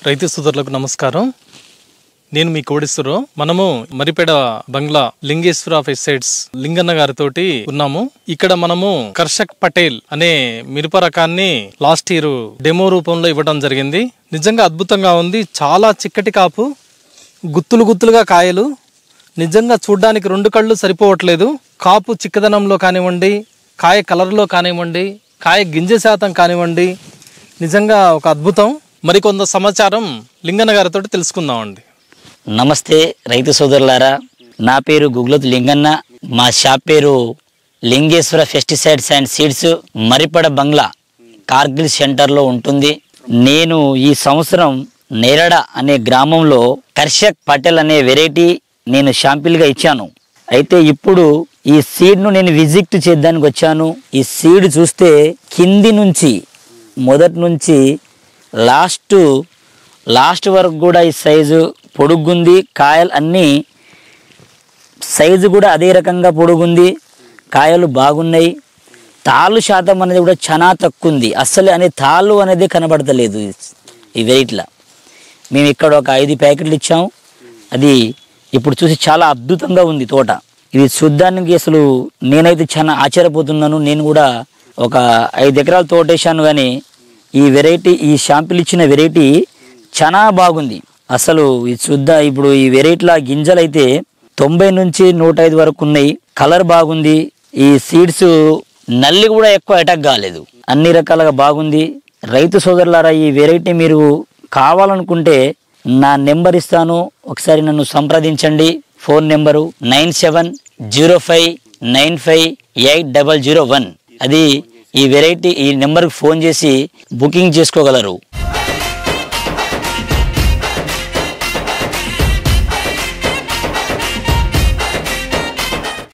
రైతు సోదరులకు నమస్కారం. నేను మీ కోడేశ్వరరావు. మనము మరిపేడ బంగ్లా లింగేశ్వర పెస్టిసైడ్స్ లింగన్న గారితోటి ఉన్నాము. ఇక్కడ మనము కర్షక్ పటేల్ అనే మిరప రకాన్ని లాస్ట్ ఇయర్ డెమో రూపంలో ఇవ్వడం జరిగింది. నిజంగా అద్భుతంగా ఉంది. చాలా చిక్కటి కాపు, గుత్తులు గుత్తులుగా కాయలు. నిజంగా చూడ్డానికి రెండు కళ్ళు సరిపోవట్లేదు. కాపు చిక్కదనంలో కానివ్వండి, కాయ కలర్లో కానివ్వండి, కాయ గింజ శాతం కానివ్వండి, నిజంగా ఒక అద్భుతం. మరికొంత సమాచారం లింగన్న గారితో తెలుసుకుందామండి. నమస్తే రైతు సోదరులారా, నా పేరు గుగ్లత్ లింగన్న. మా షాప్ పేరు లింగేశ్వర పెస్టిసైడ్స్ అండ్ సీడ్స్, మరిపడ బంగ్లా కార్గిల్ సెంటర్లో ఉంటుంది. నేను ఈ సంవత్సరం నేరడ అనే గ్రామంలో కర్షక్ పటేల్ అనే వెరైటీ నేను శాంపిల్గా ఇచ్చాను. అయితే ఇప్పుడు ఈ సీడ్ను నేను విజిట్ చేద్దానికి వచ్చాను. ఈ సీడ్ చూస్తే కింది నుంచి మొదటి నుంచి లాస్ట్ వరకు కూడా ఈ సైజు పొడుగుంది. కాయలు అన్నీ సైజు కూడా అదే రకంగా పొడుగుంది. కాయలు బాగున్నాయి. తాళ్ళు శాతం అనేది కూడా చాలా తక్కువ ఉంది. అస్సలు అనే తాళ్ళు అనేది కనబడతలేదు ఈ వెరైటీలో. మేము ఇక్కడ ఒక 5 ప్యాకెట్లు ఇచ్చాము. అది ఇప్పుడు చూసి చాలా అద్భుతంగా ఉంది తోట. ఇది చూడ్డానికి అసలు నేనైతే చాలా ఆశ్చర్యపోతున్నాను. నేను కూడా ఒక 5 ఎకరాల తోట వేసాను, కానీ ఈ వెరైటీ, ఈ షాంపిల్ ఇచ్చిన వెరైటీ చాలా బాగుంది. అసలు ఇది చూద్దాం. ఇప్పుడు ఈ వెరైటీలో గింజలు అయితే 90 నుంచి 105 వరకు ఉన్నాయి. కలర్ బాగుంది. ఈ సీడ్స్ నల్లి కూడా ఎక్కువ అటాక్ కాలేదు. అన్ని రకాలుగా బాగుంది. రైతు సోదరులారా, ఈ వెరైటీ మీరు కావాలనుకుంటే నా నెంబర్ ఇస్తాను, ఒకసారి నన్ను సంప్రదించండి. Phone number 9705958001. అది ఈ వెరైటీ, ఈ నెంబర్కి ఫోన్ చేసి బుకింగ్ చేసుకోగలరు.